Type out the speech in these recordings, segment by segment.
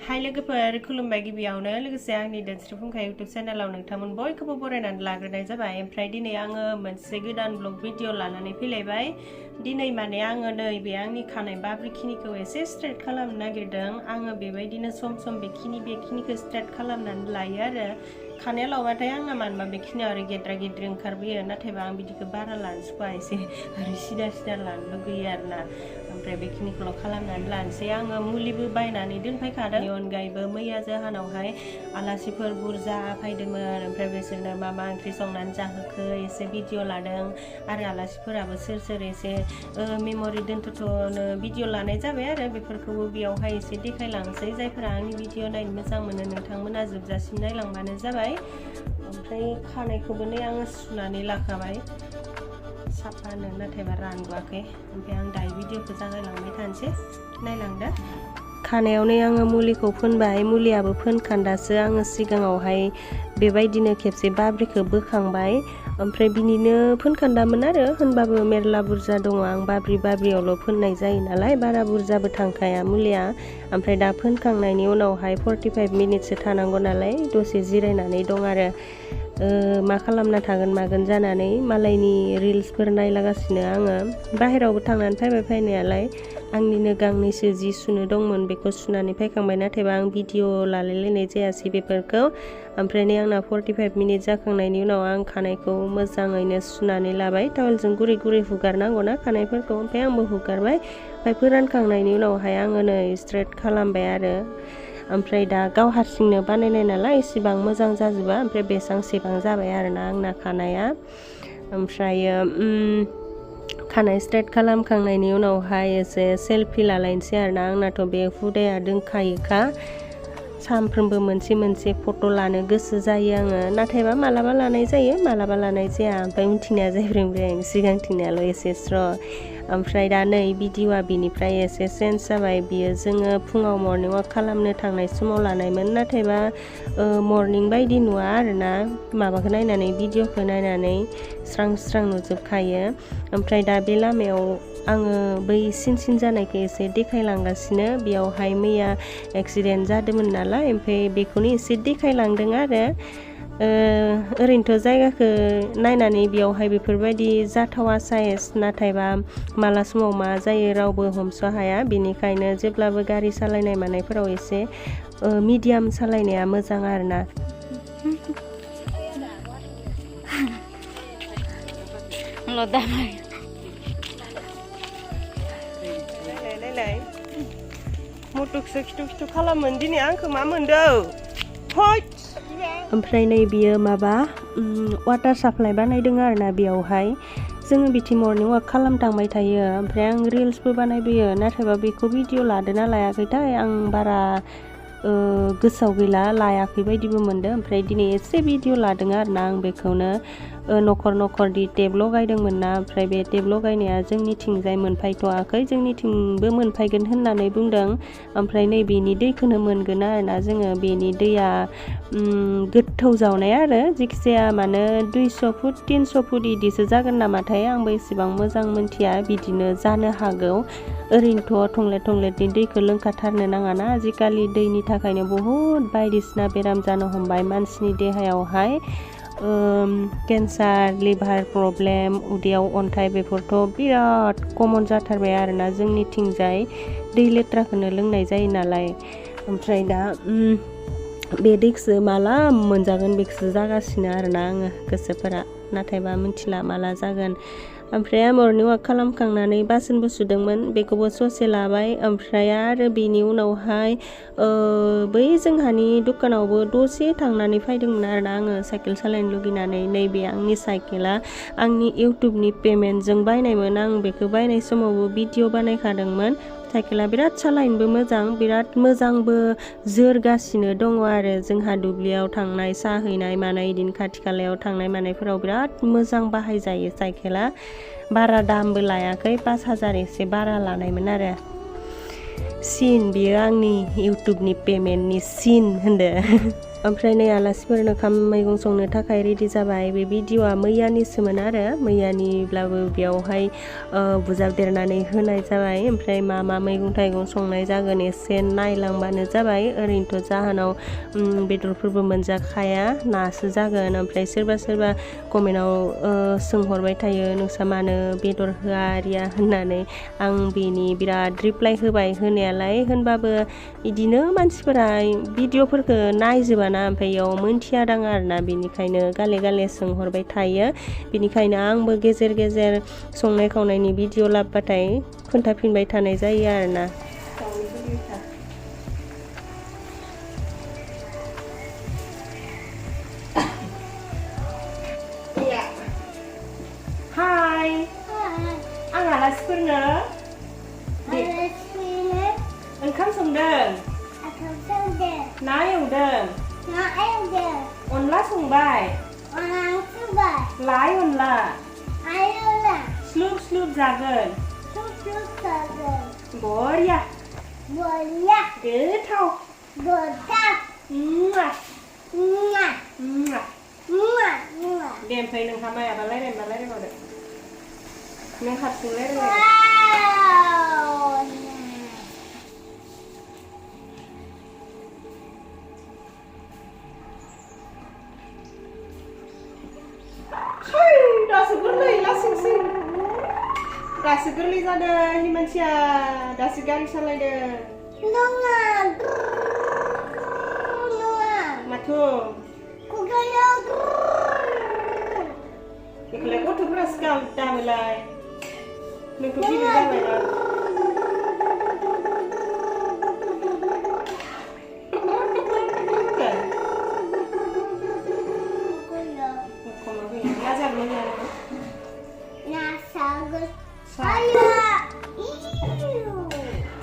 हाय लोगोफोर खुलुमबाय गिबियावनो लोगोसे आंनि दोनस्रि फुंखा इउट्युब चेनेलाव नोंथांमोन बयखौबो बरायनानै लाग्रोनाय जाबाय। ओमफ्राय दिनै आङो मोनसे गोदान ब्लग भिडिअ लानानै फैलायबाय। दिनै माने आङो नैबे आंनि खानाय बाब्रिखिनिखौ एसे स्ट्रेट खालामनो नागिरदों। आङो बेबायदिनो सम बेखिनिखौ स्ट्रेट खालामनानै लायो आरो खानाया लावबाथाय आंना मानोबा बेखिनियाव आरो गेद्रा गेद्रि ओंखारबोयो। नाथायबा आं बिदिखौ बारा लानो सुखुवा, एसे ओरै सिदा लानो लुगैयो आरोना। ओमफ्राय बेखिनिखौल' खालामनानै लानोसै। आङो मुलिबो बायनानै दोनफैखादों। बेनि अनगायैबो मैया जाहोनावहाय आलासिफोर बुरजा फैदोंमोन। ओमफ्राय बिसोरनो मा मा ओंख्रि संनानै जाहोखो एसे भिडिअ लादों आरो आलासिफोराबो सोर एसे मेम'रि दोनथ'नो भिडिअ लानाय जाबाय आरो बेफोरखौबो बेयावहाय एसे देखायलांसै। जायफोरा आंनि भिडिअ नायनो मोजां मोनो नोंथांमोना जोबजासिम नायलांबानो जाबाय। ओमफ्राय खानायखौबो नै आङो सुनानै लाखाबाय साफानो, नाथायबा रानबोआखै। ओमफ्राय आं दायो भिडिअखौ जागायलांबाय थानोसै, नायलांदो। खानायावनो आङो मुलिखौ फोनबाय, मुलियाबो फोनखान्दासो। आङो सिगाङावहाय बेबायदिनो खेबसे बाब्रिखौ बोखांबाय, ओमफ्राय बिनिनो फोनखान्दामोन आरो होनबाबो मेरला बुरजा दङ। आं बाब्रियावल' फोननाय जायो नालाय, बारा बुरजाबो थांखाया मुलिया। ओमफ्राय दा फोनखांनायनि उनावहाय 45 मिनिटसो थानांगौ नालाय दसे जिरायनानै दं आरो मा खालामना थागोन मागोन जानानै मालायनि रिल्सफोर नायलागासिनो आङो। बाहेरावबो थांनानै फैबाय फैनायालाय, आंनिनो गांनैसो जि सुनो दंमोन बेखौ सुनानै फैखांबाय। नाथायबा आं भिडिअ लालायलायनाय जायासै बेफोरखौ। ओमफ्राय नै आंना 45 मिनिट जाखांनायनि उनाव आं खानायखौ मोजाङैनो सुनानै लाबाय। टावेलजों गुरै हुगारनांगौ ना खानायफोरखौ, ओमफ्राय आंबो हुगारबाय। ओमफ्राय फोरानखांनायनि उनावहाय आङो नै स्ट्रेट खालामबाय आरो। ओमफ्राय दा गाव हारसिंनो बानायनाय नालाय इसेबां मोजां जाजोबा, ओमफ्राय बेसेबां जाबाय आरोना आंना खानाया। ओमफ्रायो खानाय स्ट्रेट खालामखांनायनि उनावहाय एसे सेलफि लालायनोसै आरोना। आंनाथ' बे हुदाया दंखायोखा, सानफ्रोमबो मोनसे फट' लानो गोसो जायो आङो। नाथायबा मालाबा लानाय जायो मालाबा लानाय जाया। ओमफ्राय उनथिंनिया जायब्रें सिगांथिंनियाल' एसे स्र'। ओमफ्राय दा नै भिडिअआ बिनिफ्राय एसे चेन्ज जाबाय। बियो जोङो फुङाव मर्निं वाक खालामनो थांनाय समाव लानायमोन, नाथायबा मर्निं बायदि नुवा आरोना। माबाखौ नायनानै भिडिअखौ नायनानै स्रां नुजोबखायो। ओमफ्राय दा बे लामायाव आङो बै सिन जानायखौ एसे देखायलांगासिनो। बेयावहाय मैया एक्सिडेन्ट जादोंमोन नालाय, ओमफ्राय बेखौनो एसे देखायलांदों आरो। ओरैनोथ' जायगाखौ नायनानै बेयावहाय बेफोरबायदि जाथावा साइज, नाथायबा माला समाव मा जायो रावबो हमस' हाया। बेनिखायनो जेब्लाबो गारि सालायनाय मानायफोराव एसे मिडियाम सालायनाया मोजां आरोना। नायलाय मटुकसो खिथु खालामोन दिनै आंखौ मा मोनदों। ओमफ्राय नै बियो माबा वाटार साप्लाइ बानायदों आरोना। बेयावहाय जोङो बिथिं मर्निं वाक खालाम थांबाय थायो। ओमफ्राय आं रिल्सबो बानायबोयो, नाथायबा बेखौ भिडिअ लादोंना लायाखैथाय आं बारा गोसोआव गैला, लायाखै बायदिबो मोनदों। ओमफ्राय दिनै एसे भिडिअ लादों आरोना आं बेखौनो। न'खर टेप लगायदोंमोन ना, ओमफ्राय बे टेप लगायनाया जोंनिथिंजाय मोनफैथ'वाखै, जोंनिथिंबो मोनफैगोन होननानै बुंदों। ओमफ्राय नै बेनि दैखौनो मोनगोन आरोना जोङो। बेनि दैया गोथौ जावनाय आरो, जिखिजाया मानो 200 फुट 300 फुट इदिसो जागोन नामाथाय, आंबो एसेबां मोजां मोनथिया। बिदिनो जानो हागौ। ओरैनोथ' टंलेटनि दैखौ लोंखाथारनो नाङाना। आजिखालि दैनि थाखायनो बहुद बायदिसिना बेराम जानो हमबाय मानसिनि देहायावहाय। केन्सार, लिभार प्रब्लेम, उदैयाव अन्थाइ, बेफोरथ' बिराद कमन जाथारबाय आरोना जोंनिथिंजाय। दै लेथ्राखौनो लोंनाय जायो नालाय। ओमफ्राय दा बे दैखौसो माला मोनजागोन बेखौसो जागासिनो आरोना आङो गोसोफोरा, नाथायबा मिथिला माला जागोन। ओमफ्राय मर्निं वाक खालामखांनानै बासोनबो सुदोंमोन, बेखौबो ससे लाबाय। ओमफ्राय आरो बेनि उनावहाय बै जोंहानि दखानावबो दसे थांनानै फैदोंमोन आरोना आङो साइकेल सालायनो लुगैनानै। नैबे आंनि साइकेला आंनि इउटुबनि पेमेन्टजों बायनायमोन। आं बेखौ बायनाय समावबो भिडिअ बानायखादोंमोन। साइकेला बिराद सालायनोबो मोजां, बिराद मोजांबो जोरगासिनो दङ आरो। जोंहा दुब्लियाव थांनाय साहा हैनाय मानाय इदिनो खाथि खालायाव थांनाय मानायफोराव बिराद मोजां बाहायजायो साइकेला। बारा दामबो लायाखै, 5000 एसे बारा लानायमोन आरो। सिन बियो आंनि इउटुबनि पेमेन्टनि सिन होनदो। ओमफ्राय नै आलासिफोरनो ओंखाम मैगं संनो थाखाय रेडि जाबाय। बे भिडिअ'आ मैयानिसोमोन आरो मैयानिब्लाबो बेयावहाय बुजाबदेरनानै होनाय जाबाय। ओमफ्राय मा मैगं थाइगं संनाय जागोन एसे नायलांबानो जाबाय। ओरैनोथ' जाहोनाव बेदरफोरबो मोनजाखाया नासो जागोन। ओमफ्राय सोरबा कमेन्टआव सोंहरबाय थायो नोंसा मानो बेदर होआ आरिया होननानै। आं बेनि बिराद रिप्लाइ होबाय होनायालाय, होनबाबो इदिनो मानसिफोरा भिडिअ'फोरखौ नायजोबाना ओमफ्राय इयाव मोनथियादां आरोना, बेनिखायनो गाले सोंहरबाय थायो। बेनिखायनो आंबो गेजेर गेजेर संनाय खावनायनि भिडिअ' लाबोबाथाय खोन्थाफिनबाय थानाय जायो आरोना। हाय आं आलासिफोरनो ओंखाम संदों, ना एवदों, अनला संबाय, लाइ अनला स्लुब जागोन। बरिया गोथाव दे ओमफ्राय नोंहा मायाबा रायलायबावदो, नों हारसिं रायलायबाय। दासो गोरलै लासिंसिं दासो गोरलै जादों इ मानसिया, दासो गारि सालायदों। माथो बेखौलाय गथ'फोरासो दामोलाय, नोंथ' गिदिर जाबायना।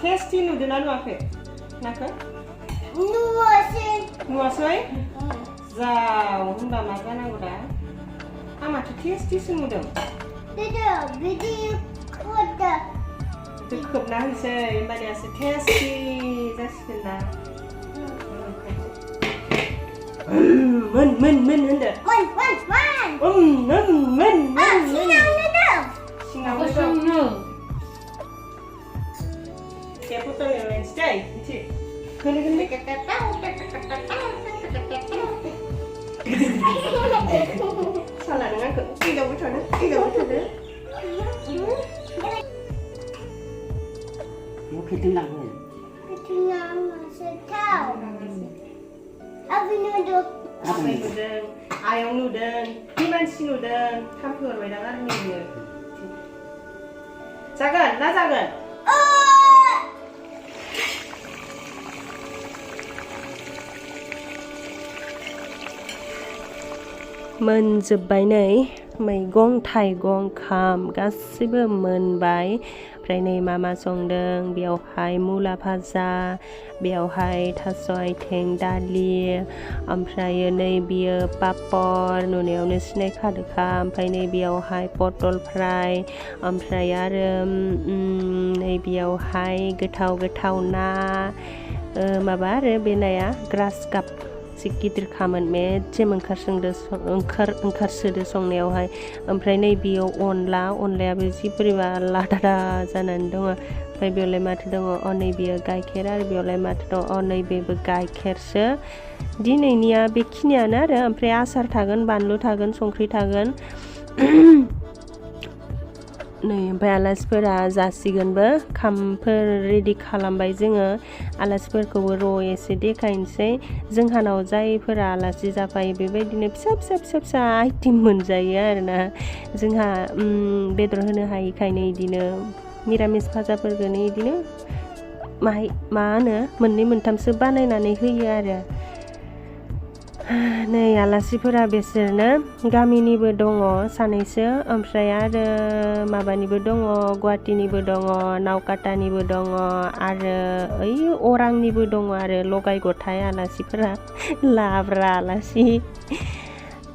टेस्टि नुदोंना नुवाखै नाखौ? नुवासै? जाव होनबा मा जानांगौ दा? आं माथो टेस्टिसो नुदों। खोबना होनोसै होमबानियासो टेस्टि जासिगोन ना। मोन होनदो। सिङाव दे फट' लायनोसै दै इदि होनो साला नों आंखौ फैदावबाय थादो। आबै नुदों, आयं नुदों, मानसि नुदों, थाम्फै अरबायदां आरो नैयो। जागोन ना जागोन? मोनजोब्बाय नै मैगं थाइगं ओंखाम गासिबो मोनबाय। ओमफ्राय नै मा संदों, बेयावहाय मुला भाजा, बेयावहाय थास' आथिं दालि, ओमफ्राय नै बियो पापर नुनायावनो सिनायखादोखा। ओमफ्राय नै बेयावहाय पटल फ्राय, ओमफ्राय आरो नै बेयावहाय गोथाव ना, माबा आरो बे नाया ग्रास काप एसे गिदिरखामोन, मेजेम ओंखारसोदो संनायावहाय। ओमफ्राय नै बेयाव अनलायाबो जि बोरैबा लादादा जानानै दङ। ओमफ्राय बेयावलाय माथो दङ, नै बेयो गाइखेर, आरो बेयावलाय माथो दङ, नै बेबो गाइखेरसो। दिनैनिया बेखिनियानो आरो, ओमफ्राय आसार थागोन, बानलु थागोन, संख्रि थागोन। नै ओमफ्राय आलासिफोरा जासिगोनबो, ओंखामफोर रेडि खालामबाय जोङो। आलासिफोरखौबो एसे देखायनोसै। जोंहानाव जायफोरा आलासि जाफायो बेबायदिनो फिसा आइटेम मोनजायो आरोना। जोंहा बेदर होनो हायिखायनो इदिनो मिरामिस भाजाफोरखौनो इदिनो मा होनो मोननै मोनथामसो बानायनानै होयो आरो। नै आलासिफोरा बेसोरनो गामिनिबो दङ सानैसो, ओमफ्राय आरो माबानिबो दङ, गुवाहाटीनिबो दङ, नावकाटानिबो दङ, आरो ओइ अरांनिबो दङ आरो लगाय गथाय आलासिफोरा। लाब्रा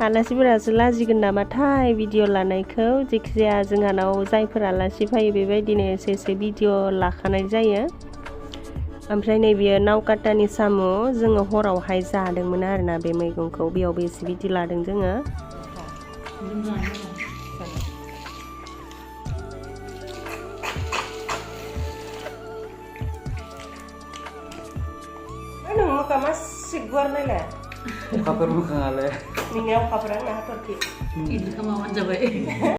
आलासिफोरासो लाजिगोन नामाथाय भिडिअ लानायखौ। जेखिजाया जोंहानाव जायफोर आलासि फैयो बेबायदिनो एसे भिडिअ लाखानाय जायो। ओमफ्राय नैबेयो नावकाटानि साम' जोङो हरावहाय जादोंमोन आरोना बे मैगंखौ बेयावबो एसे बिदि लादों जोङो nung muka masih guar nela. Muka permukaan ale. Ini aku kabaran nggak hatorki. Ini kemauan coba.